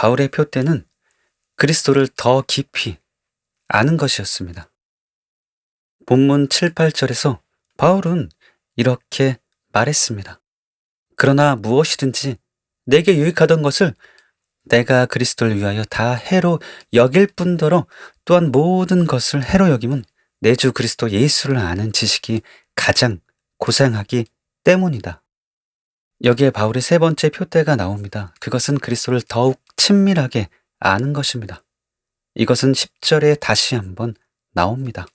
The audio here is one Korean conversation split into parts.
바울의 표대는 그리스도를 더 깊이 아는 것이었습니다. 본문 7, 8절에서 바울은 이렇게 말했습니다. 그러나 무엇이든지 내게 유익하던 것을 내가 그리스도를 위하여 다 해로 여길 뿐더러 또한 모든 것을 해로 여김은 내 주 그리스도 예수를 아는 지식이 가장 고상하기 때문이다. 여기에 바울의 세 번째 표대가 나옵니다. 그것은 그리스도를 더욱 친밀하게 아는 것입니다. 이것은 10절에 다시 한번 나옵니다.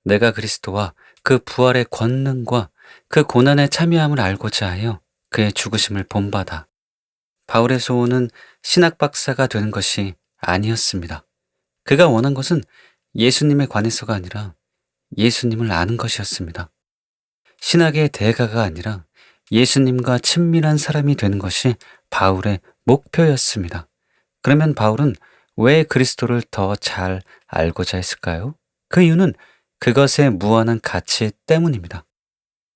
내가 그리스도와 그 부활의 권능과 그 고난에 참여함을 알고자 하여 그의 죽으심을 본받아. 바울의 소원은 신학 박사가 되는 것이 아니었습니다. 그가 원한 것은 예수님에 관해서가 아니라 예수님을 아는 것이었습니다. 신학의 대가가 아니라 예수님과 친밀한 사람이 되는 것이 바울의 목표였습니다. 그러면 바울은 왜 그리스도를 더 잘 알고자 했을까요? 그 이유는 그것의 무한한 가치 때문입니다.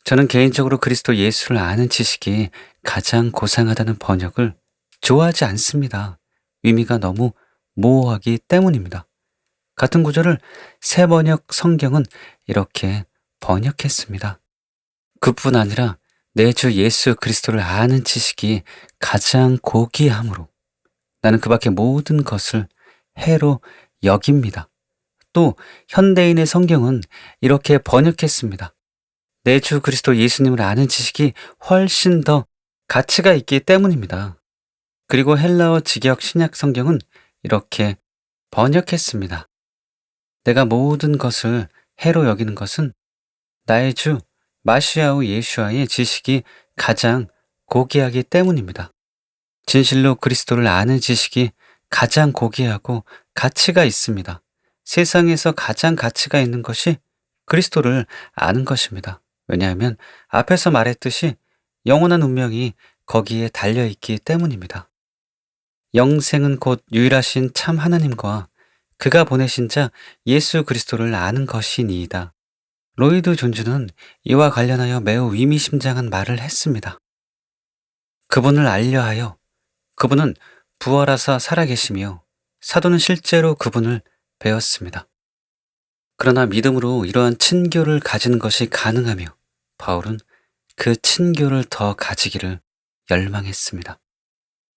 저는 개인적으로 그리스도 예수를 아는 지식이 가장 고상하다는 번역을 좋아하지 않습니다. 의미가 너무 모호하기 때문입니다. 같은 구절을 새 번역 성경은 이렇게 번역했습니다. 그뿐 아니라 내 주 예수 그리스도를 아는 지식이 가장 고귀함으로 나는 그 밖의 모든 것을 해로 여깁니다. 또 현대인의 성경은 이렇게 번역했습니다. 내 주 그리스도 예수님을 아는 지식이 훨씬 더 가치가 있기 때문입니다. 그리고 헬라어 직역 신약 성경은 이렇게 번역했습니다. 내가 모든 것을 해로 여기는 것은 나의 주 마시아우 예수와의 지식이 가장 고귀하기 때문입니다. 진실로 그리스도를 아는 지식이 가장 고귀하고 가치가 있습니다. 세상에서 가장 가치가 있는 것이 그리스도를 아는 것입니다. 왜냐하면 앞에서 말했듯이 영원한 운명이 거기에 달려있기 때문입니다. 영생은 곧 유일하신 참 하나님과 그가 보내신 자 예수 그리스도를 아는 것이니이다. 로이드 존즈는 이와 관련하여 매우 의미심장한 말을 했습니다. 그분을 알려하여 그분은 부활하사 살아계시며 사도는 실제로 그분을 배웠습니다. 그러나 믿음으로 이러한 친교를 가지는 것이 가능하며 바울은 그 친교를 더 가지기를 열망했습니다.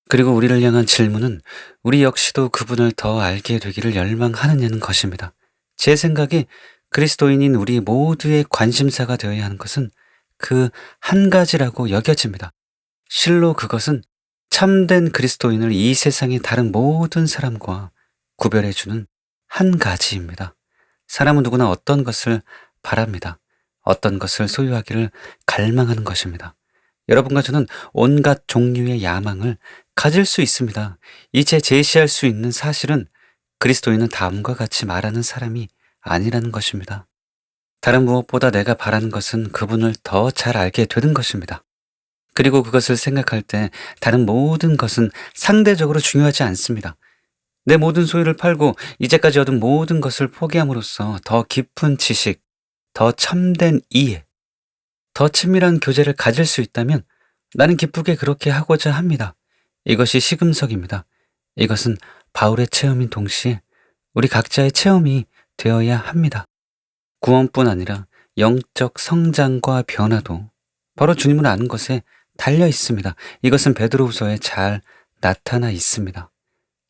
그리고 우리를 향한 질문은 우리 역시도 그분을 더 알게 되기를 열망하느냐는 것입니다. 제 생각에 그리스도인인 우리 모두의 관심사가 되어야 하는 것은 그 한 가지라고 여겨집니다. 실로 그것은 참된 그리스도인을 이 세상의 다른 모든 사람과 구별해주는 한 가지입니다. 사람은 누구나 어떤 것을 바랍니다. 어떤 것을 소유하기를 갈망하는 것입니다. 여러분과 저는 온갖 종류의 야망을 가질 수 있습니다. 이제 제시할 수 있는 사실은 그리스도인은 다음과 같이 말하는 사람이 아니라는 것입니다. 다른 무엇보다 내가 바라는 것은 그분을 더 잘 알게 되는 것입니다. 그리고 그것을 생각할 때 다른 모든 것은 상대적으로 중요하지 않습니다. 내 모든 소유를 팔고 이제까지 얻은 모든 것을 포기함으로써 더 깊은 지식, 더 참된 이해, 더 친밀한 교제를 가질 수 있다면 나는 기쁘게 그렇게 하고자 합니다. 이것이 시금석입니다. 이것은 바울의 체험인 동시에 우리 각자의 체험이 되어야 합니다. 구원뿐 아니라 영적 성장과 변화도 바로 주님을 아는 것에 달려 있습니다. 이것은 베드로후서에 잘 나타나 있습니다.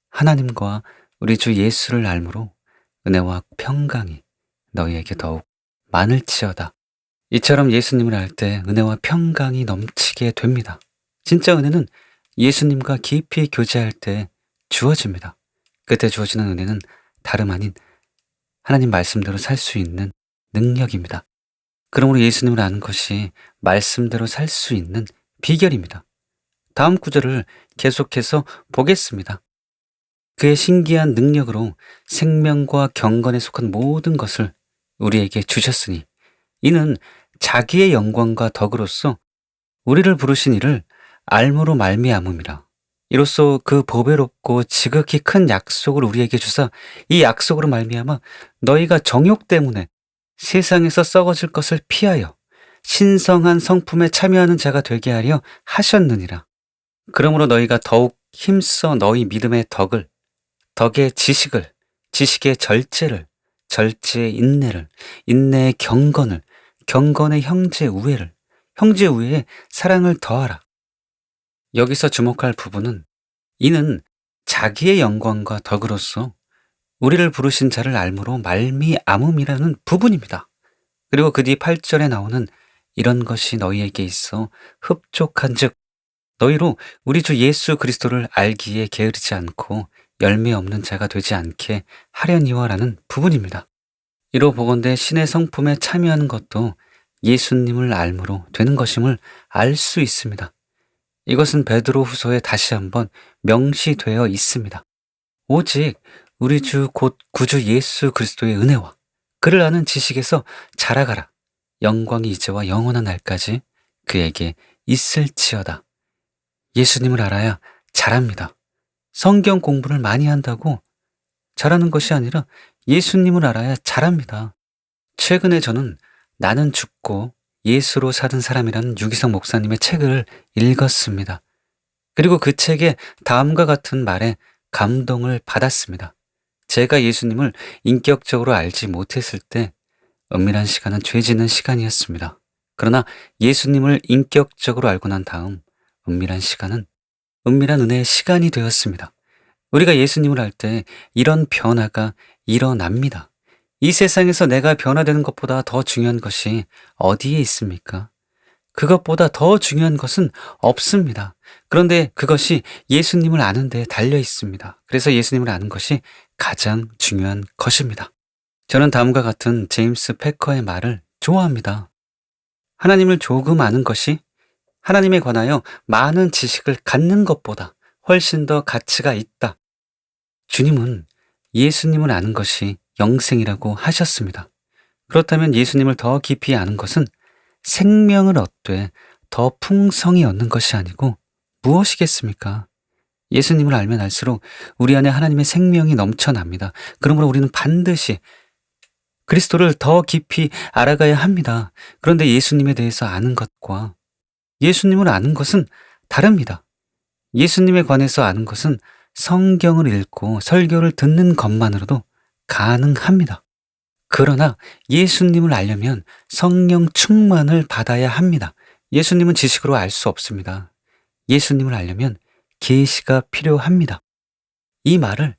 하나님과 우리 주 예수를 알므로 은혜와 평강이 너희에게 더욱 많을지어다. 이처럼 예수님을 알 때 은혜와 평강이 넘치게 됩니다. 진짜 은혜는 예수님과 깊이 교제할 때 주어집니다. 그때 주어지는 은혜는 다름 아닌 하나님 말씀대로 살 수 있는 능력입니다. 그러므로 예수님을 아는 것이 말씀대로 살 수 있는 비결입니다. 다음 구절을 계속해서 보겠습니다. 그의 신기한 능력으로 생명과 경건에 속한 모든 것을 우리에게 주셨으니 이는 자기의 영광과 덕으로서 우리를 부르신 이를 알므로 말미암음이라. 이로써 그 보배롭고 지극히 큰 약속을 우리에게 주사 이 약속으로 말미암아 너희가 정욕 때문에 세상에서 썩어질 것을 피하여 신성한 성품에 참여하는 자가 되게 하려 하셨느니라. 그러므로 너희가 더욱 힘써 너희 믿음의 덕을, 덕의 지식을, 지식의 절제를, 절제의 인내를, 인내의 경건을, 경건의 형제 우애를, 형제 우애에 사랑을 더하라. 여기서 주목할 부분은 이는 자기의 영광과 덕으로서 우리를 부르신 자를 알므로 말미암음이라는 부분입니다. 그리고 그 뒤 8절에 나오는 이런 것이 너희에게 있어 흡족한즉 너희로 우리 주 예수 그리스도를 알기에 게으르지 않고 열매 없는 자가 되지 않게 하려니와라는 부분입니다. 이로 보건대 신의 성품에 참여하는 것도 예수님을 알므로 되는 것임을 알 수 있습니다. 이것은 베드로 후서에 다시 한번 명시되어 있습니다. 오직 우리 주 곧 구주 예수 그리스도의 은혜와 그를 아는 지식에서 자라가라. 영광이 이제와 영원한 날까지 그에게 있을지어다. 예수님을 알아야 잘합니다. 성경 공부를 많이 한다고 잘하는 것이 아니라 예수님을 알아야 잘합니다. 최근에 저는 나는 죽고 예수로 사는 사람이라는 유기성 목사님의 책을 읽었습니다. 그리고 그 책에 다음과 같은 말에 감동을 받았습니다. 제가 예수님을 인격적으로 알지 못했을 때 은밀한 시간은 죄 짓는 시간이었습니다. 그러나 예수님을 인격적으로 알고 난 다음 은밀한 시간은 은밀한 은혜의 시간이 되었습니다. 우리가 예수님을 알 때 이런 변화가 일어납니다. 이 세상에서 내가 변화되는 것보다 더 중요한 것이 어디에 있습니까? 그것보다 더 중요한 것은 없습니다. 그런데 그것이 예수님을 아는 데 달려 있습니다. 그래서 예수님을 아는 것이 가장 중요한 것입니다. 저는 다음과 같은 제임스 패커의 말을 좋아합니다. 하나님을 조금 아는 것이 하나님에 관하여 많은 지식을 갖는 것보다 훨씬 더 가치가 있다. 주님은 예수님을 아는 것이 영생이라고 하셨습니다. 그렇다면 예수님을 더 깊이 아는 것은 생명을 얻되 더 풍성히 얻는 것이 아니고 무엇이겠습니까? 예수님을 알면 알수록 우리 안에 하나님의 생명이 넘쳐납니다. 그러므로 우리는 반드시 그리스도를 더 깊이 알아가야 합니다. 그런데 예수님에 대해서 아는 것과 예수님을 아는 것은 다릅니다. 예수님에 관해서 아는 것은 성경을 읽고 설교를 듣는 것만으로도 가능합니다. 그러나 예수님을 알려면 성령 충만을 받아야 합니다. 예수님은 지식으로 알 수 없습니다. 예수님을 알려면 계시가 필요합니다. 이 말을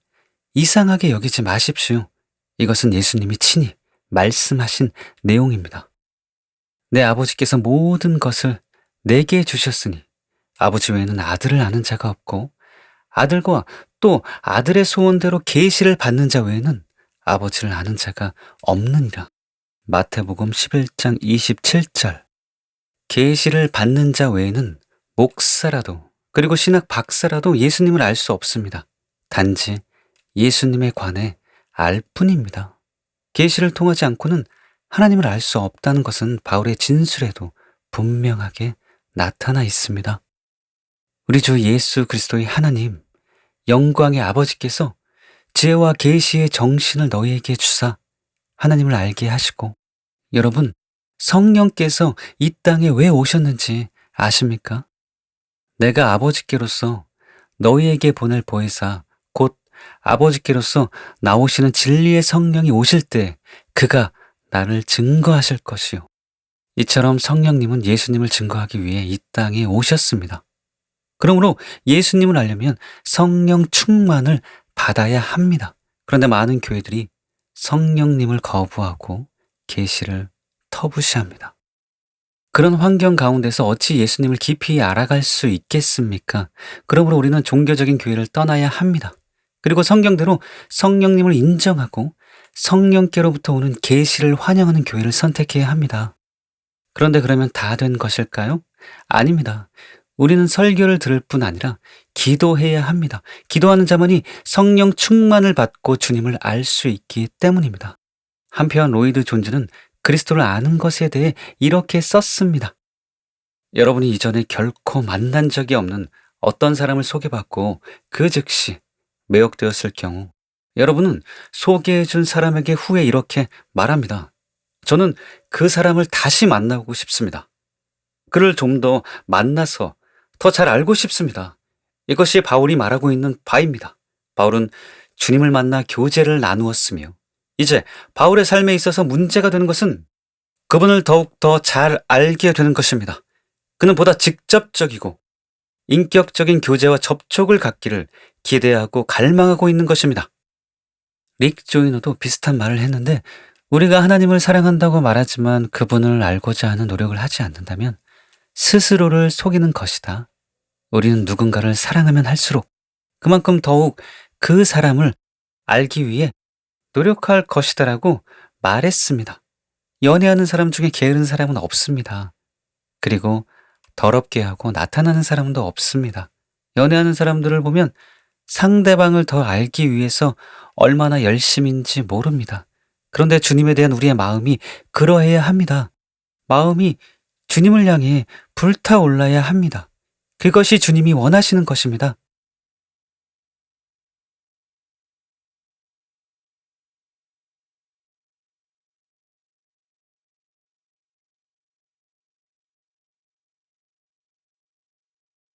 이상하게 여기지 마십시오. 이것은 예수님이 친히 말씀하신 내용입니다. 내 아버지께서 모든 것을 내게 주셨으니 아버지 외에는 아들을 아는 자가 없고 아들과 또 아들의 소원대로 계시를 받는 자 외에는 아버지를 아는 자가 없느니라. 마태복음 11장 27절. 계시를 받는 자 외에는 목사라도 그리고 신학 박사라도 예수님을 알 수 없습니다. 단지 예수님에 관해 알 뿐입니다. 계시를 통하지 않고는 하나님을 알 수 없다는 것은 바울의 진술에도 분명하게 나타나 있습니다. 우리 주 예수 그리스도의 하나님, 영광의 아버지께서 지혜와 계시의 정신을 너희에게 주사 하나님을 알게 하시고, 여러분, 성령께서 이 땅에 왜 오셨는지 아십니까? 내가 아버지께로서 너희에게 보낼 보혜사 곧 아버지께로서 나오시는 진리의 성령이 오실 때 그가 나를 증거하실 것이요. 이처럼 성령님은 예수님을 증거하기 위해 이 땅에 오셨습니다. 그러므로 예수님을 알려면 성령 충만을 받아야 합니다. 그런데 많은 교회들이 성령님을 거부하고 계시를 터부시합니다. 그런 환경 가운데서 어찌 예수님을 깊이 알아갈 수 있겠습니까? 그러므로 우리는 종교적인 교회를 떠나야 합니다. 그리고 성경대로 성령님을 인정하고 성령께로부터 오는 계시를 환영하는 교회를 선택해야 합니다. 그런데 그러면 다 된 것일까요? 아닙니다. 우리는 설교를 들을 뿐 아니라 기도해야 합니다. 기도하는 자만이 성령 충만을 받고 주님을 알 수 있기 때문입니다. 한편 로이드 존즈는 그리스도를 아는 것에 대해 이렇게 썼습니다. 여러분이 이전에 결코 만난 적이 없는 어떤 사람을 소개받고 그 즉시 매혹되었을 경우 여러분은 소개해준 사람에게 후에 이렇게 말합니다. 저는 그 사람을 다시 만나고 싶습니다. 그를 좀 더 만나서 더 잘 알고 싶습니다. 이것이 바울이 말하고 있는 바입니다. 바울은 주님을 만나 교제를 나누었으며 이제 바울의 삶에 있어서 문제가 되는 것은 그분을 더욱 더 잘 알게 되는 것입니다. 그는 보다 직접적이고 인격적인 교제와 접촉을 갖기를 기대하고 갈망하고 있는 것입니다. 릭 조이너도 비슷한 말을 했는데 우리가 하나님을 사랑한다고 말하지만 그분을 알고자 하는 노력을 하지 않는다면 스스로를 속이는 것이다. 우리는 누군가를 사랑하면 할수록 그만큼 더욱 그 사람을 알기 위해 노력할 것이다라고 말했습니다. 연애하는 사람 중에 게으른 사람은 없습니다. 그리고 더럽게 하고 나타나는 사람도 없습니다. 연애하는 사람들을 보면 상대방을 더 알기 위해서 얼마나 열심인지 모릅니다. 그런데 주님에 대한 우리의 마음이 그러해야 합니다. 마음이 주님을 향해 불타올라야 합니다. 그것이 주님이 원하시는 것입니다.